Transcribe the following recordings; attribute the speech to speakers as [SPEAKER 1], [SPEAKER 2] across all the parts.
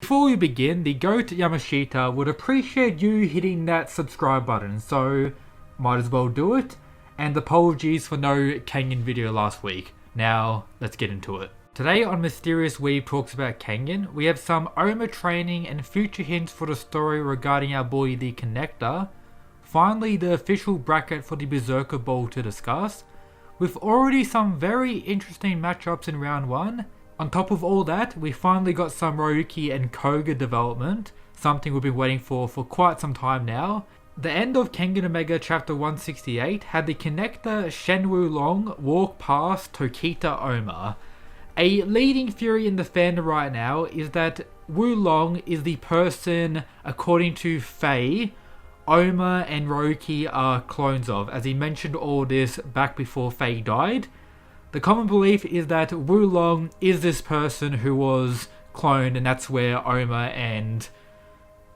[SPEAKER 1] Before we begin, the GOAT Yamashita would appreciate you hitting that subscribe button, so might as well do it. And apologies for no Kangen video last week. Now, let's get into it. Today on Mysterious Weeb Talks About Kangen, we have some OMA training and future hints for the story regarding our boy the Connector. Finally, the official bracket for the Berserker Bowl to discuss, with already some very interesting matchups in round 1. On top of all that, we finally got some Ryuki and Koga development, something we've been waiting for quite some time now. The end of Kengan Omega Chapter 168 had the Connector Shen Wulong walk past Tokita Oma. A leading theory in the fandom right now is that Wulong is the person, according to Faye, Oma and Ryuki are clones of, as he mentioned all this back before Faye died. The common belief is that Wulong is this person who was cloned, and that's where Oma and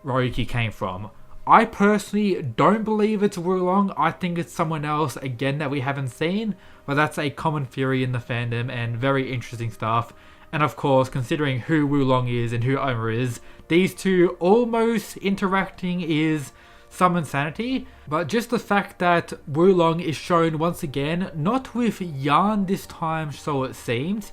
[SPEAKER 1] Ryuki came from. I personally don't believe it's Wulong. I think it's someone else, again, that we haven't seen. But that's a common theory in the fandom and very interesting stuff. And of course, considering who Wulong is and who Oma is, these two almost interacting is some insanity. But just the fact that Wulong is shown once again, not with Yarn this time, so it seems,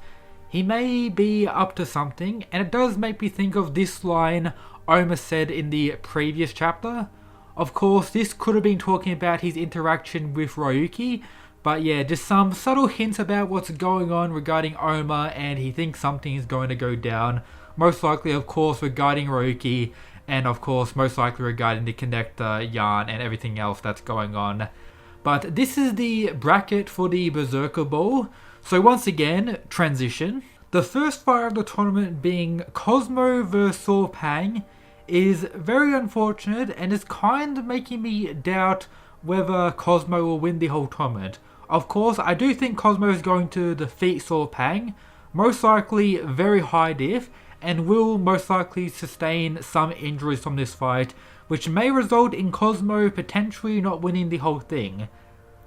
[SPEAKER 1] he may be up to something. And it does make me think of this line Oma said in the previous chapter. Of course, this could have been talking about his interaction with Ryuki, but yeah, just some subtle hints about what's going on regarding Oma, and he thinks something is going to go down. Most likely, of course, regarding Ryuki, and of course, most likely regarding the Connector, Yarn, and everything else that's going on. But this is the bracket for the Berserker Bowl. So once again, transition. The first fight of the tournament being Cosmo vs Sorpang is very unfortunate, and is kind of making me doubt whether Cosmo will win the whole tournament. Of course, I do think Cosmo is going to defeat Sorpang, most likely very high diff, and will most likely sustain some injuries from this fight, which may result in Cosmo potentially not winning the whole thing.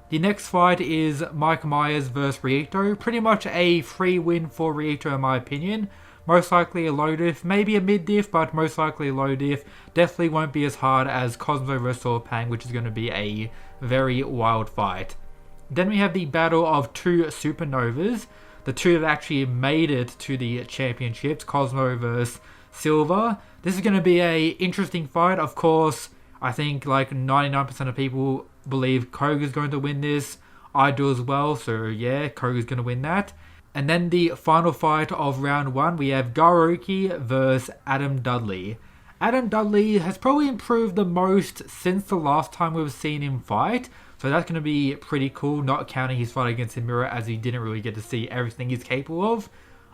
[SPEAKER 1] The next fight is Mike Myers vs Rito, pretty much a free win for Rito in my opinion. Most likely a low diff, maybe a mid diff, but most likely a low diff. Definitely won't be as hard as Cosmo vs Sorpang, which is going to be a very wild fight. Then we have the battle of two supernovas, the two that actually made it to the championships, Cosmo vs Silver. This is going to be a interesting fight. Of course, I think like 99% of people believe Koga's going to win this. I do as well, so yeah, Koga's going to win that. And then the final fight of round 1, we have Garoki vs Adam Dudley. Adam Dudley has probably improved the most since the last time we've seen him fight, so that's going to be pretty cool, not counting his fight against Himura, as he didn't really get to see everything he's capable of.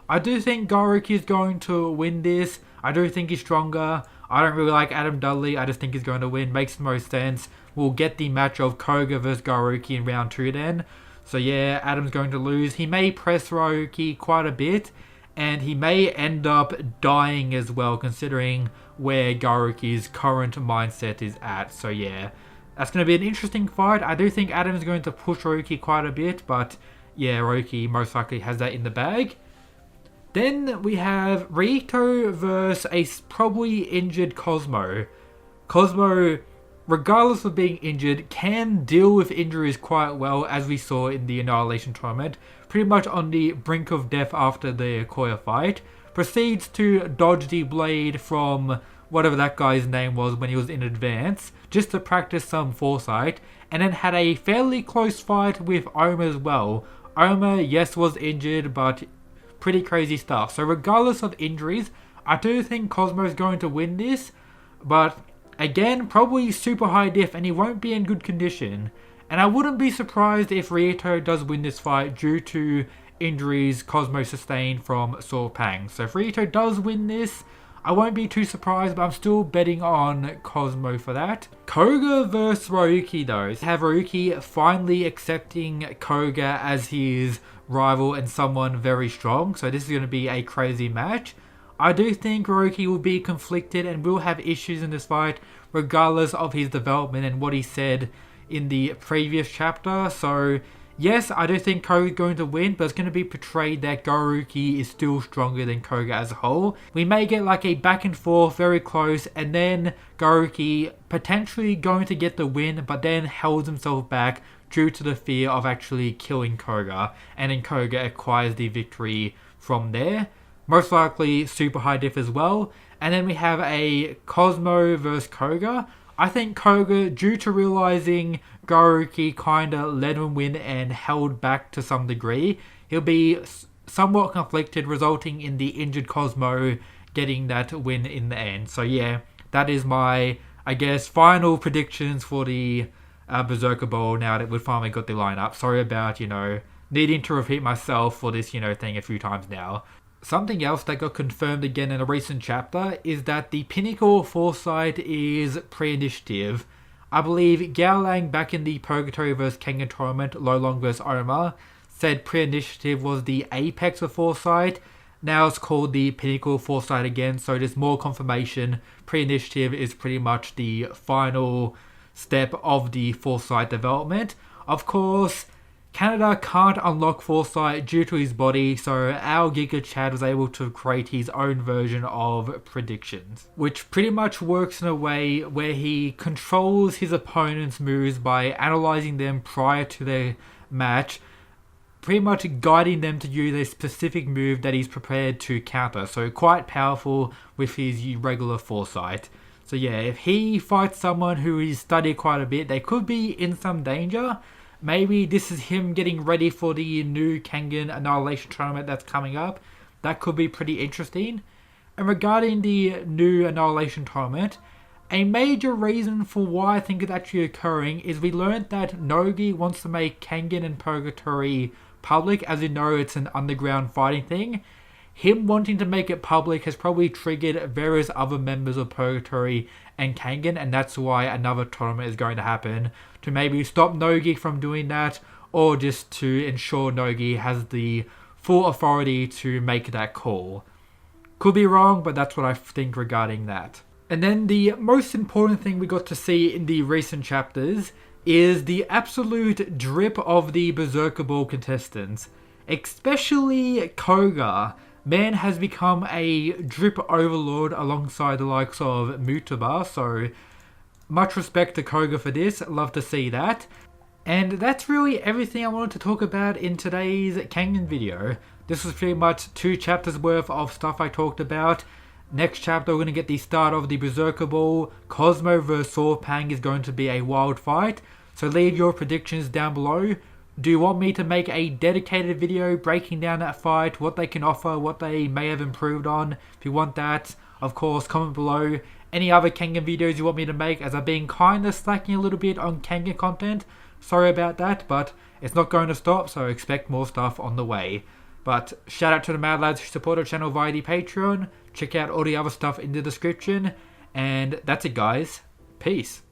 [SPEAKER 1] I do think Garoki is going to win this. I do think he's stronger. I don't really like Adam Dudley. I just think he's going to win. Makes the most sense. We'll get the match of Koga vs Garoki in round 2 then. So yeah, Adam's going to lose. He may press Ryuki quite a bit, and he may end up dying as well, considering where Garoki's current mindset is at. So yeah, that's going to be an interesting fight. I do think Adam's going to push Ryuki quite a bit, but yeah, Ryuki most likely has that in the bag. Then we have Rito versus a probably injured Cosmo. Cosmo, regardless of being injured, can deal with injuries quite well, as we saw in the Annihilation tournament. Pretty much on the brink of death after the Koya fight. Proceeds to dodge the blade from whatever that guy's name was when he was in advance, just to practice some foresight. And then had a fairly close fight with Oma as well. Oma, yes, was injured, but pretty crazy stuff. So regardless of injuries, I do think Cosmo is going to win this. But again, probably super high diff, and he won't be in good condition. And I wouldn't be surprised if Rito does win this fight due to injuries Cosmo sustained from Sorpang. So if Rito does win this, I won't be too surprised, but I'm still betting on Cosmo for that. Koga vs Ryuki though. Have Ryuki finally accepting Koga as his rival and someone very strong. So this is going to be a crazy match. I do think Ryuki will be conflicted and will have issues in this fight, regardless of his development and what he said in the previous chapter. So Yes, I do think Koga is going to win, but it's going to be portrayed that Gourouki is still stronger than Koga as a whole. We may get like a back and forth, very close, and then Gourouki potentially going to get the win, but then holds himself back due to the fear of actually killing Koga, and then Koga acquires the victory from there. Most likely super high diff as well. And then we have a Cosmo versus Koga. I think Koga, due to realizing Gourouki kinda let him win and held back to some degree, he'll be somewhat conflicted, resulting in the injured Cosmo getting that win in the end. So yeah, that is my, I guess, final predictions for the Berserker Bowl now that we've finally got the lineup. Sorry about, needing to repeat myself for this, thing a few times now. Something else that got confirmed again in a recent chapter is that the Pinnacle Foresight is pre-initiative. I believe Gao Lang back in the Purgatory vs Kengan tournament, Lolong vs Oma, said pre-initiative was the apex of Foresight. Now it's called the Pinnacle Foresight again, so there's more confirmation. Pre-initiative is pretty much the final step of the Foresight development. Of course, Canada can't unlock Foresight due to his body, so our Giga Chad was able to create his own version of predictions, which pretty much works in a way where he controls his opponent's moves by analyzing them prior to their match, pretty much guiding them to use a specific move that he's prepared to counter. So quite powerful with his regular Foresight. So yeah, if he fights someone who he's studied quite a bit, they could be in some danger. Maybe this is him getting ready for the new Kengan Annihilation tournament that's coming up. That could be pretty interesting. And regarding the new Annihilation tournament, a major reason for why I think it's actually occurring is we learned that Nogi wants to make Kengan and Purgatory public. As you know, it's an underground fighting thing. Him wanting to make it public has probably triggered various other members of Purgatory and Kengan, and that's why another tournament is going to happen, to maybe stop Nogi from doing that, or just to ensure Nogi has the full authority to make that call. Could be wrong, but that's what I think regarding that. And then the most important thing we got to see in the recent chapters is the absolute drip of the Berserker Ball contestants, especially Koga. Man has become a drip overlord alongside the likes of Mutaba, so much respect to Koga for this, love to see that. And that's really everything I wanted to talk about in today's Kengan video. This was pretty much 2 chapters worth of stuff I talked about. Next chapter we're going to get the start of the Berserker Ball. Cosmo vs Swordpang is going to be a wild fight, so leave your predictions down below. Do you want me to make a dedicated video breaking down that fight, what they can offer, what they may have improved on? If you want that, of course, comment below. Any other Kengan videos you want me to make, as I've been kind of slacking a little bit on Kengan content. Sorry about that, but it's not going to stop, so expect more stuff on the way. But shout out to the Mad Lads who support our channel via the Patreon. Check out all the other stuff in the description. And that's it, guys. Peace.